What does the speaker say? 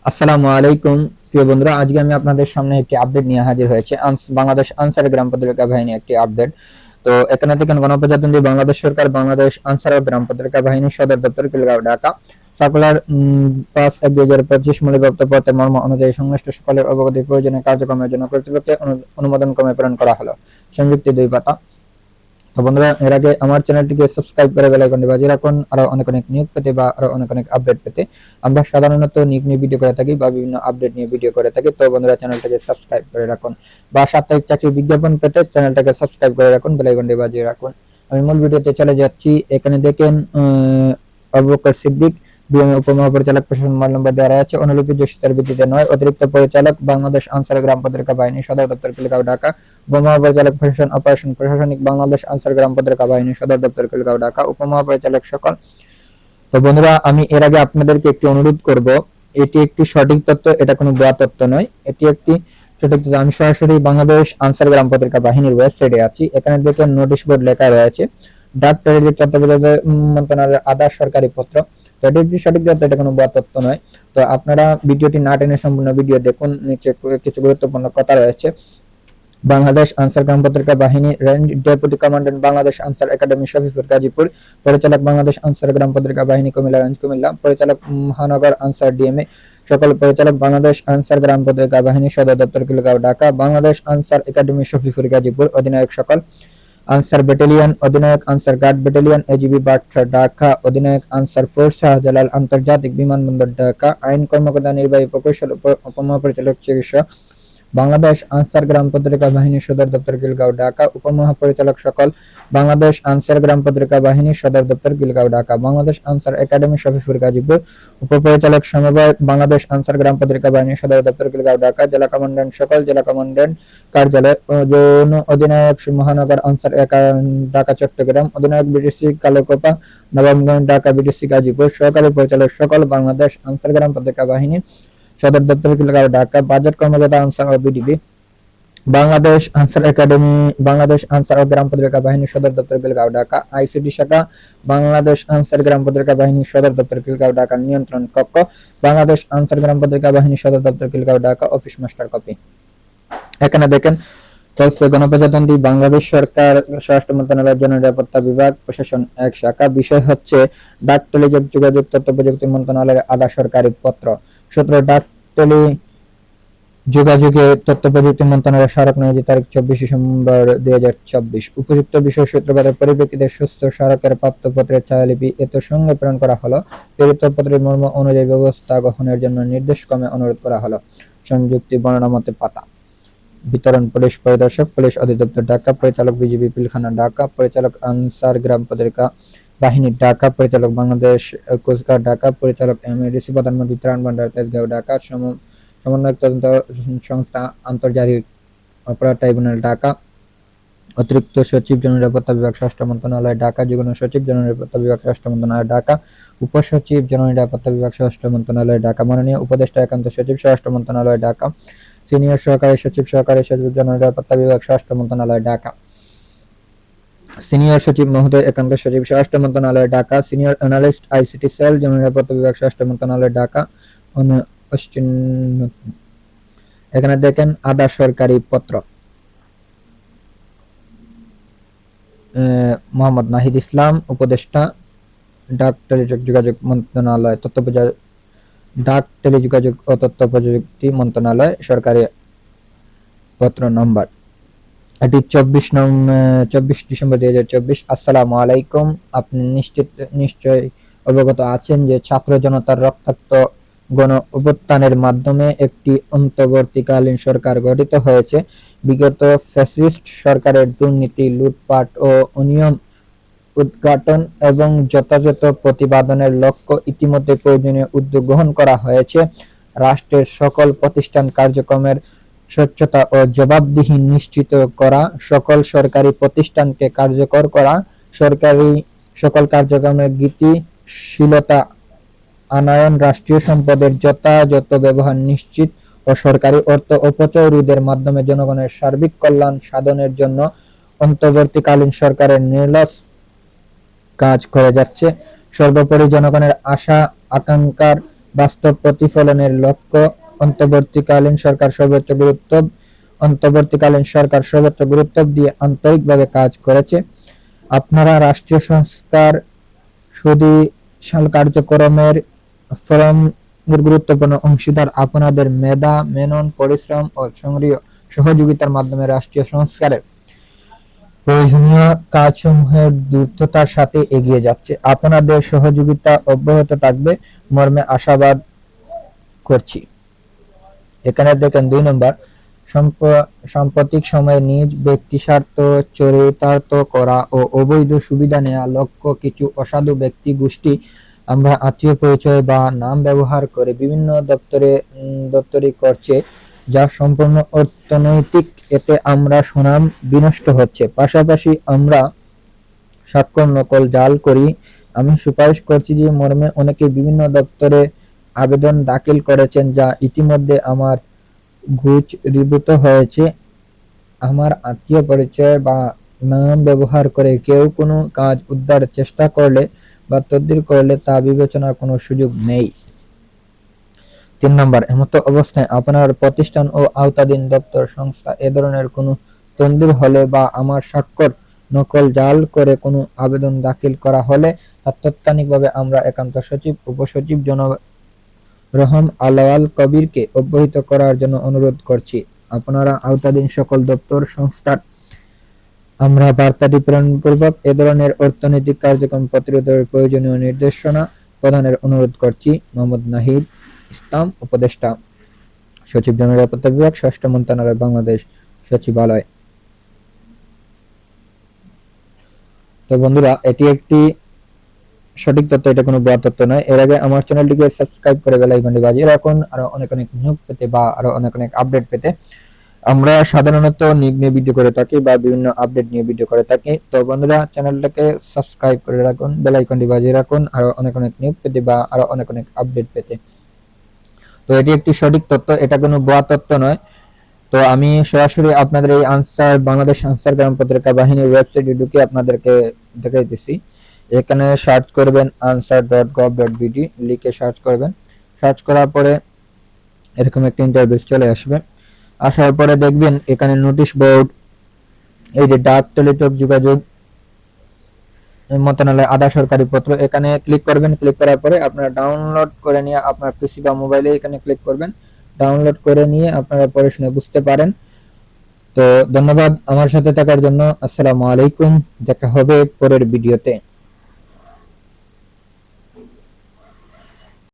আসসালামু আলাইকুম প্রিয় বন্ধুরা, আজকে আমি আপনাদের সামনে একটি আপডেট নিয়ে হাজির হয়েছে। বাংলাদেশ আনসার গ্রাম পত্রিকা বাহিনী একটি আপডেট। তো এখানে দেখেন, গণপ্রজাতন্ত্রী বাংলাদেশ সরকার বাংলাদেশ আনসার ও গ্রাম পত্রিকা বাহিনী সদর দপ্তর খিলগাঁও ঢাকা সার্কুলার ৫/১/২০২৫ মূল্যপ্রাপ্ত পত্রের মর্ম অনুযায়ী সংশ্লিষ্ট সকলের অবগতির প্রয়োজনীয় কার্যক্রমের জন্য কর্তৃপক্ষকে অনুমোদন ক্রমে প্রেরণ করা হলো। সংযুক্তি ২ পাতা। তো বন্ধুরা, এর আগে আমার চ্যানেলটিকে সাবস্ক্রাইব করে বেল আইকনটি বাজিয়ে রাখুন আরো অনেক নিউজ পেতে বা আরো অনেক আপডেট পেতে। আমরা সাধারণত নিউজ নিয়ে ভিডিও করে থাকি বা বিভিন্ন আপডেট নিয়ে ভিডিও করে থাকি। তো বন্ধুরা, চ্যানেলটাকে সাবস্ক্রাইব করে রাখুন বা সাপ্তাহিক চাকরির বিজ্ঞাপন পেতে চ্যানেলটাকে সাবস্ক্রাইব করে রাখুন, বেল আইকনটি বাজিয়ে রাখুন। আমি মূল ভিডিওতে চলে যাচ্ছি। এখানে দেখেন আবু বকর সিদ্দিক বিএমএ উপমহাপরিচালক প্রশাসন মোবাইল নম্বর দেওয়া আছে। অনুলিপি জোশিতার ভিত্তিতে নয়। অতিরিক্ত পরিচালক বাংলাদেশ আনসার গ্রাম পত্রিকা বাহিনী সদর দপ্তর খিলগাঁও ঢাকা। উপমহাপরিচালক প্রশাসন অপারেশন প্রশাসনিক বাংলাদেশ আনসার গ্রাম পত্রিকা বাহিনী সদর দপ্তর খিলগাঁও ঢাকা। উপমহাপরিচালক সকল। তো বন্ধুরা, আমি এর আগে আপনাদেরকে একটি অনুরোধ করব, এটি একটি সঠিক তথ্য, এটা কোনো ভুয়া তথ্য নয়, এটি একটি সঠিক তথ্য। আমি সরাসরি বাংলাদেশ আনসার গ্রাম পত্রিকা বাহিনীর ওয়েবসাইটে আছি। এখানে দেখেন নোটিশ বোর্ড লেখা রয়েছে ডাক টেলিযোগ তত্ত্বাবধায়ক মন্ত্রণালয়ের আধার সরকারি পত্র। তো এটি একটি সঠিক তথ্য, এটা কোনো ভুয়া তথ্য নয়। তো আপনারা ভিডিওটি না টেনে সম্পূর্ণ ভিডিও দেখুন। নিচে কিছু গুরুত্বপূর্ণ কথা রয়েছে। বাংলাদেশ আনসার গ্রাম পত্রিকা বাহিনী range deputy commandant Bangladesh Ansar academy Shafipur Gazipur. পরিচালক বাংলাদেশ আনসার গ্রাম পত্রিকা বাহিনী কুমিল্লা রেঞ্জ কুমিল্লা। পরিচালক মহানগর আনসার ডিএমএ। সকল পরিচালক বাংলাদেশ আনসার গ্রাম পত্রিকা বাহিনী সদর দপ্তর খিলগাঁও ঢাকা। বাংলাদেশ আনসার একাডেমি শফিপুর গাজীপুর। অধিনায়ক সকল আনসার ব্যাটালিয়ন, অধিনায়ক আনসার গার্ড ব্যাটালিয়ন এজিবি বাট্রা ঢাকা। অধিনায়ক আনসার ফোর্স শাহজালাল আন্তর্জাতিক বিমানবন্দর ঢাকা। আইন কর্মকর্তা নির্বাহী প্রকৌশল উপমহাপরিচালক চিকিৎসা বাংলাদেশ আনসার গ্রাম পত্রিকা বাহিনী সদর দপ্তর খিলগাঁও ঢাকা। উপমহাপরিচালক সকল বাংলাদেশ আনসার গ্রাম পত্রিকা বাহিনী সদর দপ্তর খিলগাঁও ঢাকা। বাংলাদেশ আনসার একাডেমি শফিপুর গাজীপুর। উপপরিচালক সমবায় বাংলাদেশ আনসার গ্রাম পত্রিকা বাহিনী সদর দপ্তর খিলগাঁও ঢাকা। জেলা কমান্ড্যান্ট সকল জেলা কমান্ড্যান্ট কার্যালয়। যৌন অধিনায়ক মহানগর আনসার ঢাকা চট্টগ্রাম। অধিনায়ক বিটিসি কালোকোপা নবাবগঞ্জ ঢাকা বিটিসি গাজীপুর। সহকারী পরিচালক সকল বাংলাদেশ আনসার গ্রাম পত্রিকা বাহিনী সদর দপ্তর খিলগাঁও ঢাকা। বাজেট কর্মকর্তা আনসার ও বিডিবি বাংলাদেশ আনসার একাডেমি বাংলাদেশ আনসার ও গ্রাম পত্রিকা বাহিনী সদর দপ্তর খিলগাঁও ঢাকা। আইসিটি শাখা বাংলাদেশ আনসার গ্রাম পত্রিকা বাহিনী সদর দপ্তর খিলগাঁও ঢাকা। নিয়ন্ত্রণ কক্ষ বাংলাদেশ আনসার গ্রাম পত্রিকা বাহিনী সদর দপ্তর Khilgaon Dhaka. Office master copy. এখানে দেখেন চলছে গণপ্রজাতন্ত্রী বাংলাদেশ সরকার স্বরাষ্ট্র মন্ত্রণালয়ের জননিরাপত্তা বিভাগ প্রশাসন এক শাখা। বিষয় হচ্ছে ডাক টেলিযোগ যোগাযোগ তথ্য প্রযুক্তি মন্ত্রণালয়ের আধা সরকারি পত্র। সূত্র ডাক টেলি যোগাযোগে তথ্য প্রযুক্তি মন্ত্রণালয়ের স্মারক অনুযায়ী তারিখ 24 ডিসেম্বর 2024। উপযুক্ত বিষয় সূত্রপাতের পরিপ্রেক্ষিতে সুস্থ স্মারকের প্রাপ্ত পত্রের ছায়ালিপি এত সঙ্গে প্রেরণ করা হলো। প্রেরিত পত্রের মর্ম অনুযায়ী ব্যবস্থা গ্রহণের জন্য নির্দেশক্রমে অনুরোধ করা হলো। সংযুক্তি বর্ণনা মতে পাতা। বিতরণ পুলিশ পরিদর্শক পুলিশ অধিদপ্তর ঢাকা। পরিচালক বিজিবি পিলখানা ঢাকা। পরিচালক আনসার গ্রাম পত্রিকা বাহিনী ঢাকা। পরিচালক বাংলাদেশ কোস্টগার্ড ঢাকা। পরিচালক এমএডিসি প্রধানমন্ত্রী ত্রাণ ভান্ডার তেজগাঁও ঢাকা। সমন্বয়ক তদন্ত সংস্থা আন্তর্জাতিক অপরাধ ট্রাইব্যুনাল ঢাকা। অতিরিক্ত সচিব জননিরাপত্তা বিভাগ স্বরাষ্ট্র মন্ত্রণালয় ঢাকা। যুগ্ম সচিব জননিরাপত্তা বিভাগ স্বরাষ্ট্র মন্ত্রণালয় ঢাকা। উপসচিব জননিরাপত্তা বিভাগ স্বরাষ্ট্র মন্ত্রণালয় ঢাকা। মাননীয় উপদেষ্টা একান্ত সচিব স্বরাষ্ট্র মন্ত্রণালয় ঢাকা। সিনিয়র সহকারী সচিব জননিরাপত্তা বিভাগ স্বরাষ্ট্র মন্ত্রণালয় ঢাকা। সিনিয়র সচিব মহোদয় একান্ত সচিব স্বরাষ্ট্র মন্ত্রণালয় ঢাকা। সিনিয়র অ্যানালিস্ট আইসিটি সেল জননিরাপত্তা বিভাগ স্বরাষ্ট্র মন্ত্রণালয় ঢাকা। এখানে দেখেন আধা সরকারি পত্র। মোহাম্মদ নাহিদ ইসলাম উপদেষ্টা ডাক টেলিযোগাযোগ মন্ত্রণালয় ডাক টেলিযোগাযোগ ও তথ্য প্রযুক্তি মন্ত্রণালয় সরকারি পত্র নম্বর। এটি 24 ডিসেম্বর 2024। আসসালামু আলাইকুম। আপনি নিশ্চয় অবগত আছেন যে ছাত্র জনতার রক্তাক্ত গণ অভ্যুত্থানের মাধ্যমে একটি অন্তর্বর্তীকালীন সরকার গঠিত হয়েছে। বিগত ফ্যাসিস্ট সরকারের দুর্নীতি, লুটপাট ও অনিয়ম উদ্ঘাটন এবং যথাযথ প্রতিবাদনের লক্ষ্য ইতিমধ্যে প্রয়োজনীয় উদ্যোগ গ্রহণ করা হয়েছে। রাষ্ট্রের সকল প্রতিষ্ঠান কার্যক্রমের স্বচ্ছতা ও জবাবদিহি নিশ্চিত করা, সকল সরকারি প্রতিষ্ঠানকে কার্যকর করা, সকল কার্যক্রমের গতিশীলতা আনয়ন, রাষ্ট্রীয় সম্পদের যথাযথ ব্যবহার নিশ্চিত ও সরকারি অর্থ অপচয় রোধের মাধ্যমে জনগণের সার্বিক কল্যাণ সাধনের জন্য অন্তর্বর্তীকালীন সরকারের নিরলস কাজ করে যাচ্ছে। সর্বোপরি জনগণের আশা আকাঙ্ক্ষার বাস্তব প্রতিফলনের লক্ষ্য অন্তর্বর্তীকালীন সরকার সর্বোচ্চ গুরুত্ব দিয়ে আন্তরিকভাবে কাজ করেছে। আপনারা রাষ্ট্রীয় সংস্কার সুশীল কার্যক্রমের ফরমের গুরুত্বপূর্ণ অংশীদার। আপনাদের মেধা, মেনন, পরিশ্রম ও সহযোগিতার মাধ্যমে রাষ্ট্রীয় সংস্কারের প্রয়োজনীয় কাজসমূহের দ্রুততার সাথে এগিয়ে যাচ্ছে। আপনাদের সহযোগিতা অব্যাহত থাকবে মর্মে আশাবাদ করছি। এখানে দেখেন 2 নম্বর, সাম্প্রতিক সময়ে নিজ ব্যক্তিস্বার্থ চরিতার্থ করা ও অবৈধ সুবিধা নেওয়া লক্ষ্য কিছু অসাধু ব্যক্তি গোষ্ঠী আমরা আত্মীয় পরিচয় বা নাম ব্যবহার করে বিভিন্ন দপ্তরি করছে, যা সম্পূর্ণ অনৈতিক। এতে আমরা সুনাম বিনষ্ট হচ্ছে। পাশাপাশি আমরা স্বাক্ষর নকল জাল করি। আমি সুপারিশ করছি যে মর্মে অনেকে বিভিন্ন দপ্তরে আবেদন দাখিল করেছেন, যা ইতিমধ্যে আমার গুজরীভূত হয়েছে। আমার আত্মীয় পরিচয় বা নাম ব্যবহার করে কেউ কোনো কাজ উদ্ধারের চেষ্টা করলে বা তদবির করলে তা বিবেচনার কোনো সুযোগ নেই। 3 নম্বর, এমতো অবস্থায় আপনার প্রতিষ্ঠান ও আওতাধীন দপ্তর সংস্থা এ ধরনের কোনো তদবির হলে বা আমার স্বাক্ষর নকল জাল করে কোনো আবেদন দাখিল করা হলে তা তাৎক্ষণিকভাবে আমরা একান্ত সচিব, উপসচিব জনাব রহম আলাওল কবিরকে অবহিত করার জন্য অনুরোধ করছি। আপনারা আওতাধীন সকল দপ্তর সংস্থার আমরা বার্তাটি প্রেরণপূর্বক এ ধরনের অর্থনৈতিক কার্যক্রম প্রতিরোধের প্রয়োজনীয় নির্দেশনা প্রদানের অনুরোধ করছি। মোহাম্মদ নাহিদ ইসলাম, উপদেষ্টা, সচিব জননিরাপত্তা বিভাগ, স্বরাষ্ট্র মন্ত্রণালয়, বাংলাদেশ সচিবালয়। তো বন্ধুরা, এটি একটি সঠিক তথ্য, এটা কোনো ভুয়া তথ্য নয়। এর আগে আমার চ্যানেলটিকে সাবস্ক্রাইব করে বেল আইকনটি বাজিয়ে রাখুন আরো অনেক নিউজ পেতে বা আরো অনেক আপডেট পেতে। আমরা সাধারণত নিক নিয়ে ভিডিও করে থাকি বা বিভিন্ন আপডেট নিয়ে ভিডিও করে থাকি। তো বন্ধুরা, চ্যানেলটাকে সাবস্ক্রাইব করে রাখুন, বেল আইকনটি বাজিয়ে রাখুন আরো অনেক নিউজ পেতে বা আরো অনেক আপডেট পেতে। তো এটি একটি সঠিক তথ্য, এটা কোনো ভুয়া তথ্য নয়। তো আমি সরাসরি আপনাদের এই বাংলাদেশ আনসার গ্রাম পত্রিকা বাহিনীর ওয়েবসাইটে ঢুকে আপনাদেরকে দেখাইতেছি। এখানে সার্চ করবেন ansar.gov.bd লিখে সার্চ করবেন। সার্চ করার পরে এরকম একটা ইন্টারফেস চলে আসবে। আসার পরে দেখবেন এখানে নোটিশ বোর্ড, এই যে ডাক টেলিটক যোগাযোগ মন্ত্রণালয় আধা সরকারি পত্র, এখানে ক্লিক করবেন। ক্লিক করার পরে আপনারা ডাউনলোড করে নিয়ে আপনার পিসি বা মোবাইলে এখানে ক্লিক করবেন। ডাউনলোড করে নিয়ে আপনারা পড়ে শুনে বুঝতে পারেন। তো ধন্যবাদ আমার সাথে থাকার জন্য। আসসালামু আলাইকুম, দেখা হবে পরের ভিডিওতে।